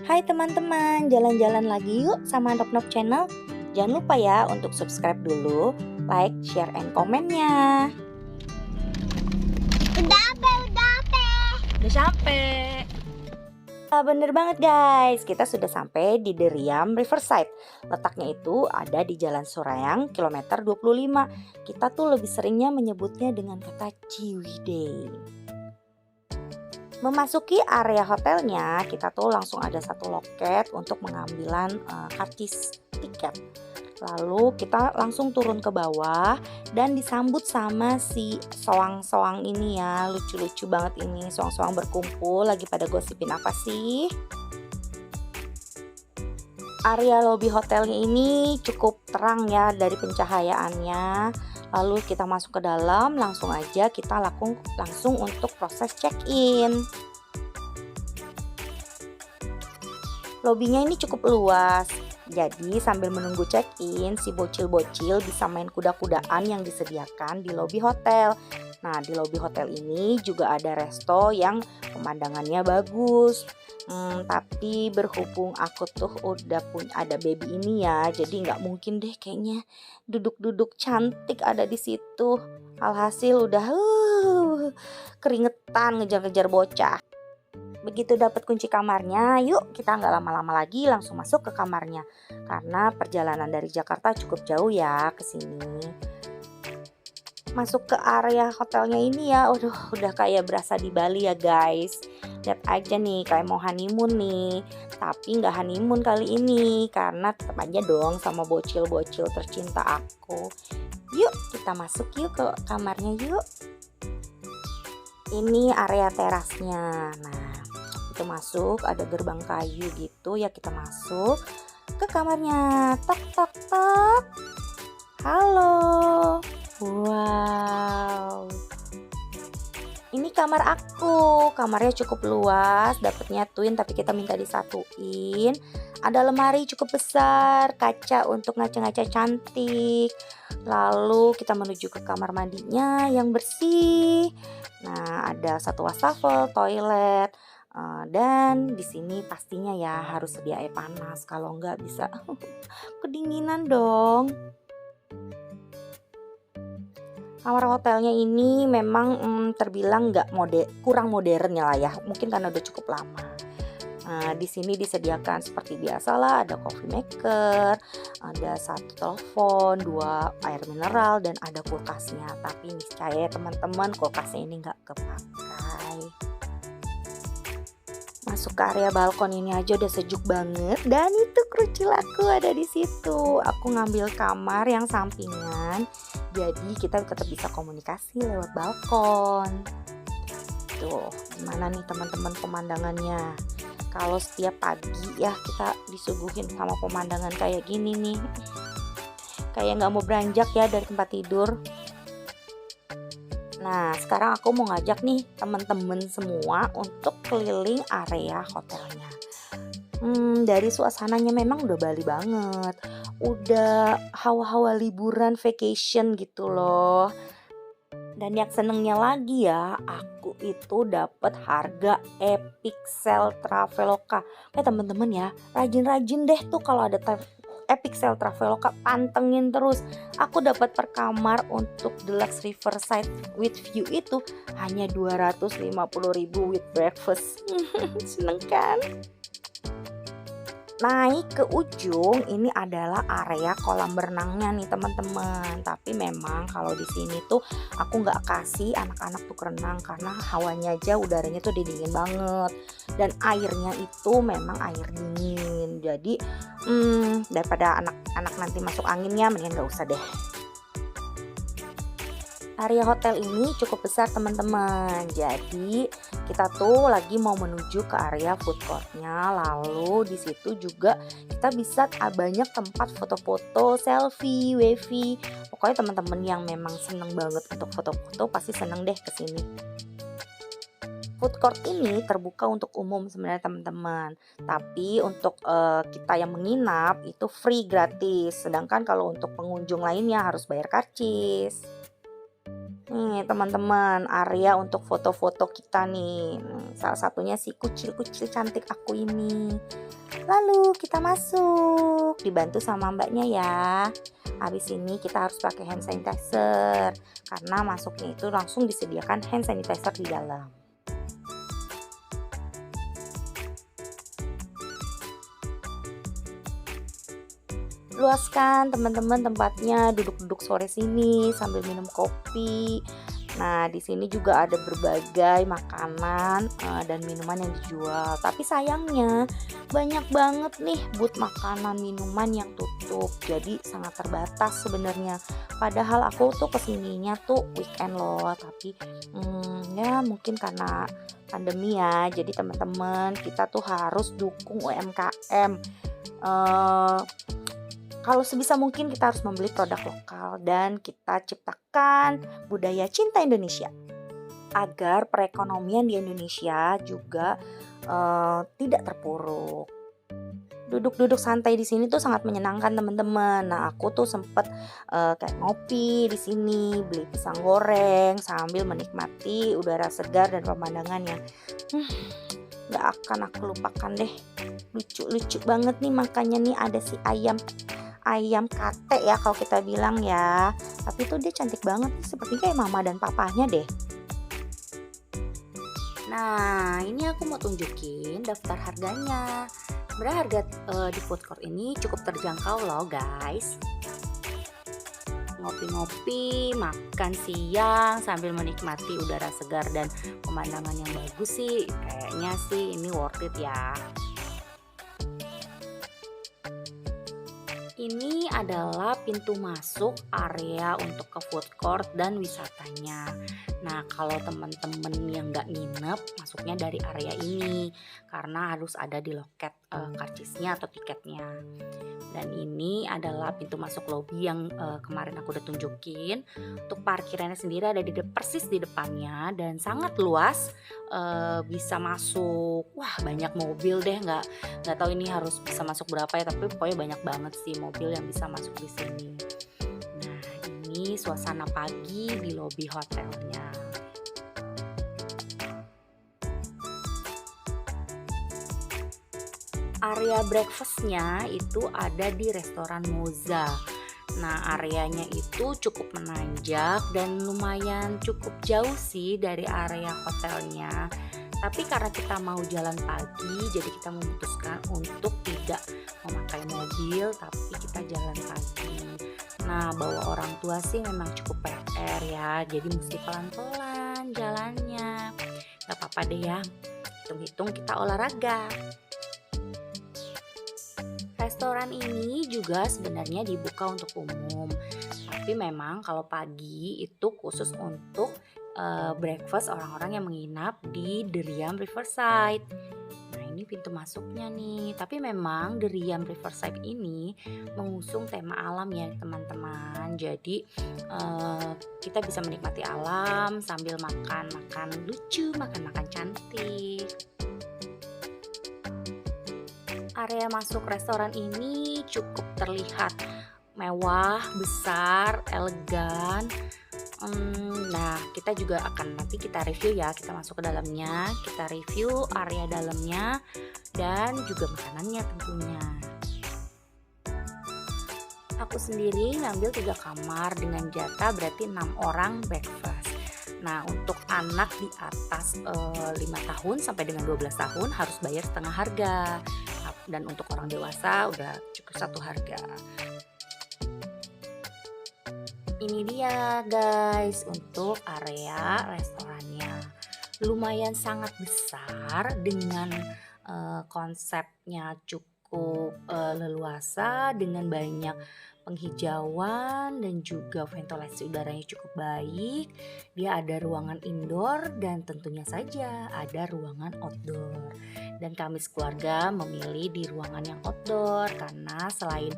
Hai teman-teman, jalan-jalan lagi yuk sama Nop Nop Channel. Jangan lupa ya untuk subscribe dulu, like, share, and komennya. Udah sampai. Bener banget guys, kita sudah sampai di Deriam Riverside. Letaknya itu ada di Jalan Soreang, kilometer 25. Kita tuh lebih seringnya menyebutnya dengan kata Ciwidey. Memasuki area hotelnya, kita tuh langsung ada satu loket untuk pengambilan karcis tiket. Lalu kita langsung turun ke bawah dan disambut sama si soang-soang ini ya. Lucu-lucu banget ini, soang-soang berkumpul lagi pada gosipin apa sih? Area lobi hotelnya ini cukup terang ya dari pencahayaannya. Lalu kita masuk ke dalam, langsung aja kita langsung untuk proses check-in. Lobinya ini cukup luas, jadi sambil menunggu check-in, si bocil-bocil bisa main kuda-kudaan yang disediakan di lobi hotel. Nah, di lobi hotel ini juga ada resto yang pemandangannya bagus. Tapi berhubung aku tuh udah ada baby ini ya, jadi nggak mungkin deh kayaknya duduk-duduk cantik ada di situ. Alhasil udah keringetan ngejar-ngejar bocah. Begitu dapat kunci kamarnya, yuk kita nggak lama-lama lagi langsung masuk ke kamarnya. Karena perjalanan dari Jakarta cukup jauh ya ke sini. Masuk ke area hotelnya ini ya, udah kayak berasa di Bali ya guys. Lihat aja nih kayak mau honeymoon nih. Tapi nggak honeymoon kali ini karena tetap aja dong sama bocil-bocil tercinta aku. Yuk kita masuk yuk ke kamarnya yuk. Ini area terasnya. Nah, kita masuk ada gerbang kayu gitu ya, kita masuk ke kamarnya. Tok tok tok. Halo. Wow. Ini kamar aku. Kamarnya cukup luas, dapatnya twin tapi kita minta disatuin. Ada lemari cukup besar, kaca untuk ngaca-ngaca cantik. Lalu kita menuju ke kamar mandinya yang bersih. Nah, ada satu wastafel, toilet. Dan di sini pastinya ya harus sedia air panas, kalau nggak bisa kedinginan dong. Kamar hotelnya ini memang terbilang kurang modern ya lah ya, mungkin karena udah cukup lama. Nah, di sini disediakan seperti biasalah, ada coffee maker, ada satu telepon, 2 air mineral, dan ada kulkasnya. Tapi niscaya teman-teman kulkasnya ini nggak kepakai. Masuk ke area balkon ini aja udah sejuk banget, dan itu krucil aku ada di situ. Aku ngambil kamar yang sampingan, jadi kita tetap bisa komunikasi lewat balkon. Tuh, gimana nih teman-teman pemandangannya? Kalau setiap pagi ya kita disuguhin sama pemandangan kayak gini nih, kayak nggak mau beranjak ya dari tempat tidur. Nah, sekarang aku mau ngajak nih teman-teman semua untuk keliling area hotelnya. Dari suasananya memang udah Bali banget, udah hawa-hawa liburan vacation gitu loh. Dan yang senengnya lagi ya, aku itu dapat harga Epic Sale Traveloka. Teman-teman ya, rajin-rajin deh tuh kalau ada Epic Sale Traveloka, pantengin terus. Aku dapat per kamar untuk Deluxe Riverside with view itu hanya 250.000 with breakfast. Seneng kan? Naik ke ujung ini adalah area kolam berenangnya nih teman-teman. Tapi memang kalau di sini tuh aku nggak kasih anak-anak tuh renang karena hawanya aja udaranya tuh dingin banget, dan airnya itu memang air dingin. Jadi daripada anak-anak nanti masuk anginnya, mendingan nggak usah deh. Area hotel ini cukup besar teman-teman. Jadi kita tuh lagi mau menuju ke area food courtnya. Lalu di situ juga kita bisa banyak tempat foto-foto, selfie, wavy. Pokoknya teman-teman yang memang seneng banget untuk foto-foto pasti seneng deh ke sini. Food court ini terbuka untuk umum sebenarnya teman-teman. Tapi untuk kita yang menginap itu free, gratis. Sedangkan kalau untuk pengunjung lainnya harus bayar karcis. Nih teman-teman, area untuk foto-foto kita nih. Salah satunya si kucil-kucil cantik aku ini. Lalu kita masuk, dibantu sama mbaknya ya. Habis ini kita harus pakai hand sanitizer karena masuknya itu langsung disediakan hand sanitizer di dalam. Luaskan teman-teman tempatnya, duduk-duduk sore sini sambil minum kopi. Nah, di sini juga ada berbagai makanan dan minuman yang dijual. Tapi sayangnya banyak banget nih booth makanan minuman yang tutup. Jadi sangat terbatas sebenarnya. Padahal aku tuh kesininya tuh weekend loh. Tapi ya mungkin karena pandemi ya. Jadi teman-teman kita tuh harus dukung UMKM. Eh, Kalau sebisa mungkin kita harus membeli produk lokal dan kita ciptakan budaya cinta Indonesia agar perekonomian di Indonesia juga tidak terpuruk. Duduk-duduk santai di sini tuh sangat menyenangkan teman-teman. Nah, aku tuh sempet kayak ngopi di sini, beli pisang goreng sambil menikmati udara segar dan pemandangan yang nggak akan aku lupakan deh. Lucu-lucu banget nih, makanya nih ada si ayam kate ya kalau kita bilang ya. Tapi tuh dia cantik banget nih, seperti kayak mama dan papanya deh. Nah, ini aku mau tunjukin daftar harganya. Sebenarnya harga di food court ini cukup terjangkau loh guys. Ngopi-ngopi, makan siang sambil menikmati udara segar dan pemandangan yang bagus sih. Kayaknya sih ini worth it ya. Ini adalah pintu masuk area untuk ke food court dan wisatanya. Nah, kalau teman-teman yang nggak nginep, masuknya dari area ini karena harus ada di loket karcisnya atau tiketnya. Dan ini adalah pintu masuk lobi yang kemarin aku udah tunjukin. Untuk parkirannya sendiri ada persis di depannya dan sangat luas, bisa masuk. Wah, banyak mobil deh, nggak tahu ini harus bisa masuk berapa ya, tapi pokoknya banyak banget sih mobil yang bisa masuk di sini. Nah, ini suasana pagi di lobi hotelnya. Area breakfastnya itu ada di restoran Moza. Nah, areanya itu cukup menanjak dan lumayan cukup jauh sih dari area hotelnya. Tapi karena kita mau jalan pagi, jadi kita memutuskan untuk tidak memakai mobil, tapi kita jalan pagi. Nah, bawa orang tua sih memang cukup PR ya, jadi mesti pelan-pelan jalannya. Gak apa-apa deh ya, hitung-hitung kita olahraga. Restoran ini juga sebenarnya dibuka untuk umum, tapi memang kalau pagi itu khusus untuk breakfast orang-orang yang menginap di The Riam Riverside. Nah, ini pintu masuknya nih. Tapi memang The Riam Riverside ini mengusung tema alam ya teman-teman. Jadi kita bisa menikmati alam sambil makan-makan lucu, makan-makan cantik. Area masuk restoran ini cukup terlihat mewah, besar, elegan. Nah, kita juga akan nanti kita review ya, kita masuk ke dalamnya, kita review area dalamnya dan juga makanannya tentunya. Aku sendiri ngambil 3 kamar dengan jatah berarti 6 orang breakfast. Nah, untuk anak di atas 5 tahun sampai dengan 12 tahun harus bayar setengah harga. Dan untuk orang dewasa udah cukup satu harga. Ini dia guys untuk area restorannya. Lumayan sangat besar dengan konsepnya cukup leluasa dengan banyak penghijauan dan juga ventilasi udaranya cukup baik. Dia ada ruangan indoor dan tentunya saja ada ruangan outdoor. Dan kami sekeluarga memilih di ruangan yang outdoor karena selain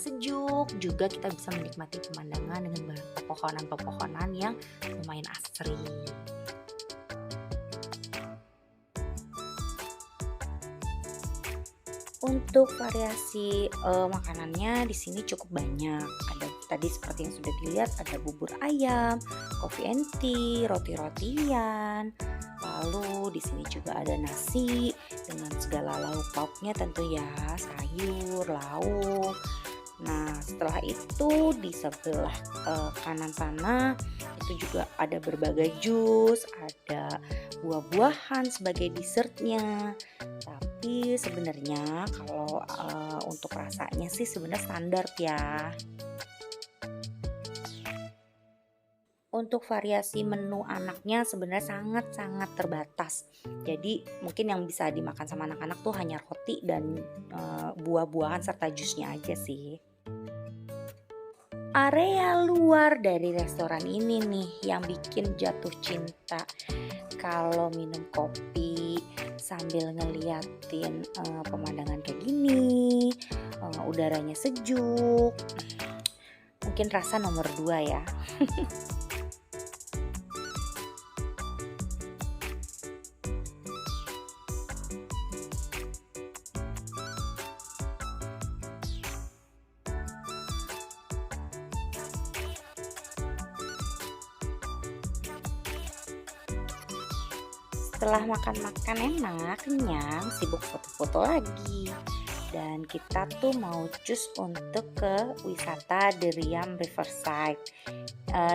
sejuk juga kita bisa menikmati pemandangan dengan pepohonan-pepohonan yang lumayan asri. Untuk variasi makanannya di sini cukup banyak. Ada tadi seperti yang sudah dilihat, ada bubur ayam, coffee and tea, roti-rotian. Lalu di sini juga ada nasi dengan segala lauk pauknya tentu ya, sayur, lauk. Nah, setelah itu di sebelah kanan sana itu juga ada berbagai jus, ada buah-buahan sebagai dessertnya. Tapi sebenarnya kalau untuk rasanya sih sebenarnya standar ya. Untuk variasi menu anaknya sebenarnya sangat-sangat terbatas. Jadi mungkin yang bisa dimakan sama anak-anak tuh hanya roti dan buah-buahan serta jusnya aja sih. Area luar dari restoran ini nih yang bikin jatuh cinta. Kalau minum kopi sambil ngeliatin pemandangan kayak gini, udaranya sejuk, mungkin rasa nomor 2 ya. Setelah makan-makan enak, kenyang, sibuk foto-foto lagi. Dan kita tuh mau cus untuk ke wisata The Riam Riverside.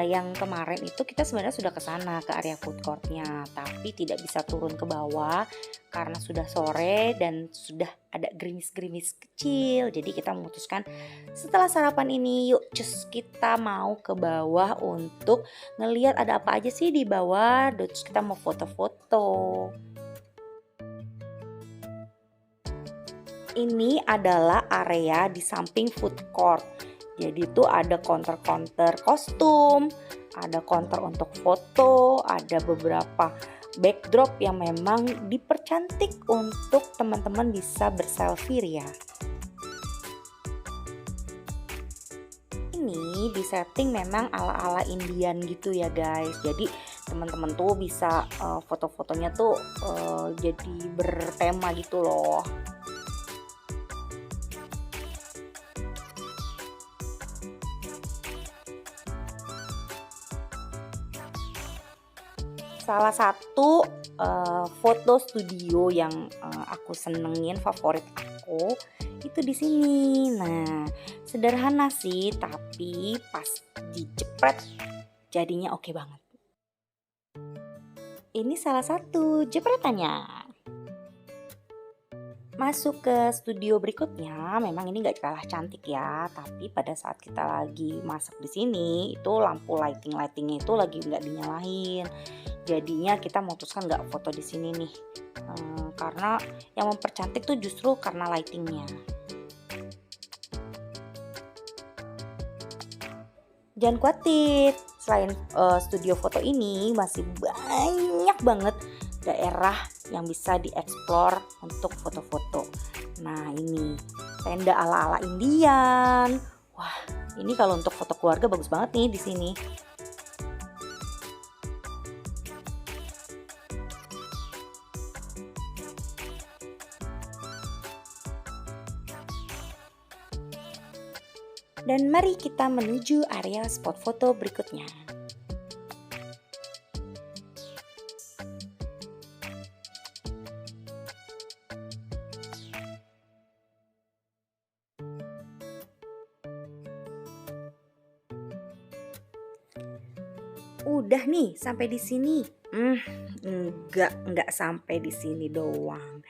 Yang kemarin itu kita sebenarnya sudah ke sana ke area food courtnya, tapi tidak bisa turun ke bawah karena sudah sore dan sudah ada gerimis-gerimis kecil. Jadi kita memutuskan setelah sarapan ini, yuk cus kita mau ke bawah untuk ngelihat ada apa aja sih di bawah. Terus kita mau foto-foto. Ini adalah area di samping food court. Jadi itu ada counter-counter kostum, ada counter untuk foto, ada beberapa backdrop yang memang dipercantik untuk teman-teman bisa berselfie ya. Ini disetting memang ala-ala Indian gitu ya guys. Jadi teman-teman tuh bisa foto-fotonya tuh jadi bertema gitu loh. Salah satu foto studio yang aku senengin, favorit aku itu di sini. Nah, sederhana sih, tapi pas dijepret jadinya oke banget. Ini salah satu jepretannya. Masuk ke studio berikutnya, memang ini nggak kalah cantik ya, tapi pada saat kita lagi masak di sini, itu lampu lightingnya itu lagi nggak dinyalain. Jadinya kita memutuskan nggak foto di sini nih, karena yang mempercantik tuh justru karena lightingnya. Jangan khawatir, selain studio foto ini masih banyak banget daerah yang bisa dieksplor untuk foto-foto. Nah ini tenda ala-ala Indian. Wah ini kalau untuk foto keluarga bagus banget nih di sini. Dan mari kita menuju area spot foto berikutnya. Udah nih sampai di sini. Enggak sampai di sini doang.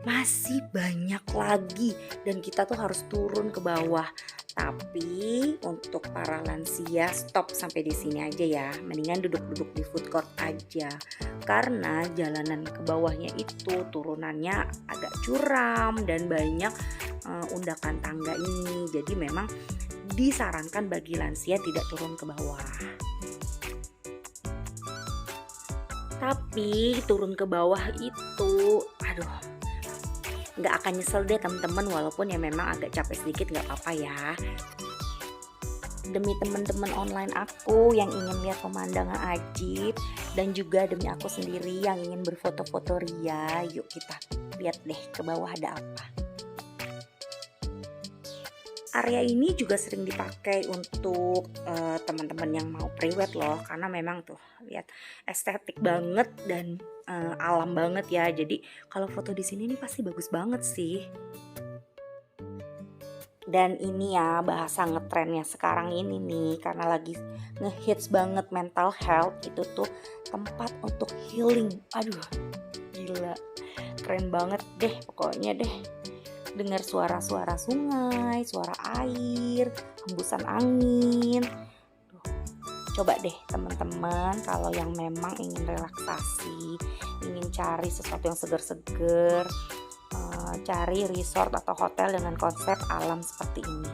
Masih banyak lagi dan kita tuh harus turun ke bawah. Tapi untuk para lansia stop sampai di sini aja ya. Mendingan duduk-duduk di food court aja. Karena jalanan ke bawahnya itu turunannya agak curam dan banyak undakan tangga ini. Jadi memang disarankan bagi lansia tidak turun ke bawah. Tapi turun ke bawah itu, aduh, nggak akan nyesel deh teman-teman, walaupun ya memang agak capek sedikit, nggak apa-apa ya. Demi teman-teman online aku yang ingin lihat pemandangan ajib dan juga demi aku sendiri yang ingin berfoto-foto ria, yuk kita lihat deh ke bawah ada apa. Area ini juga sering dipakai untuk, teman-teman yang mau priwet loh, karena memang tuh lihat estetik banget dan, alam banget ya. Jadi kalau foto di sini nih pasti bagus banget sih. Dan ini ya bahasa ngetrennya sekarang ini nih, karena lagi ngehits banget mental health, itu tuh tempat untuk healing. Aduh, gila, keren banget deh pokoknya deh. Dengar suara-suara sungai, suara air, hembusan angin. Duh, coba deh teman-teman kalau yang memang ingin relaksasi, ingin cari sesuatu yang seger-seger, cari resort atau hotel dengan konsep alam seperti ini.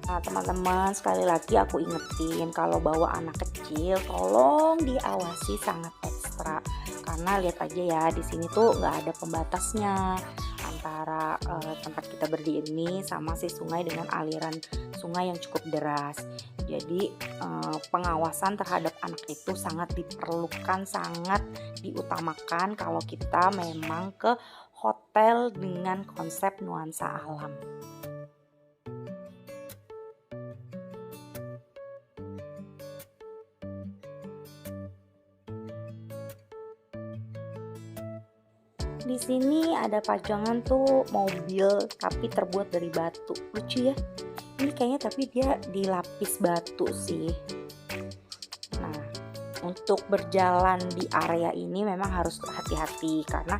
Nah, teman-teman, sekali lagi aku ingetin kalau bawa anak kecil tolong diawasi sangat ekstra. Karena lihat aja ya di sini tuh nggak ada pembatasnya antara tempat kita berdiri ini sama si sungai dengan aliran sungai yang cukup deras. Jadi pengawasan terhadap anak itu sangat diperlukan, sangat diutamakan kalau kita memang ke hotel dengan konsep nuansa alam. Di sini ada pajangan tuh mobil tapi terbuat dari batu. Lucu ya. Ini kayaknya tapi dia dilapis batu sih. Nah, untuk berjalan di area ini memang harus hati-hati karena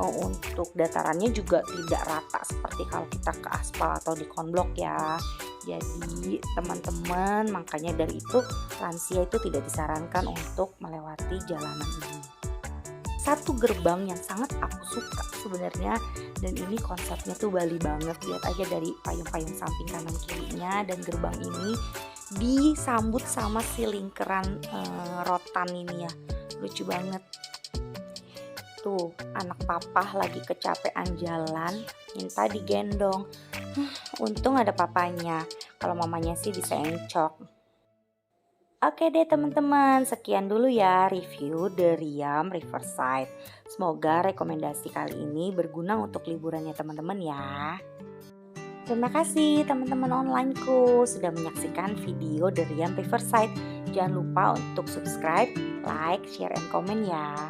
untuk datarannya juga tidak rata seperti kalau kita ke aspal atau di konblok ya. Jadi teman-teman, makanya dari itu lansia itu tidak disarankan untuk melewati jalanan ini. Satu gerbang yang sangat aku suka sebenarnya, dan ini konsepnya tuh Bali banget. Lihat aja dari payung-payung samping kanan kirinya, dan gerbang ini disambut sama si lingkaran rotan ini ya, lucu banget. Tuh anak papa lagi kecapean jalan minta digendong. Untung ada papanya, kalau mamanya sih bisa encok. Oke deh teman-teman, sekian dulu ya review The Riam Riverside. Semoga rekomendasi kali ini berguna untuk liburannya teman-teman ya. Terima kasih teman-teman onlineku sudah menyaksikan video The Riam Riverside. Jangan lupa untuk subscribe, like, share, and komen ya.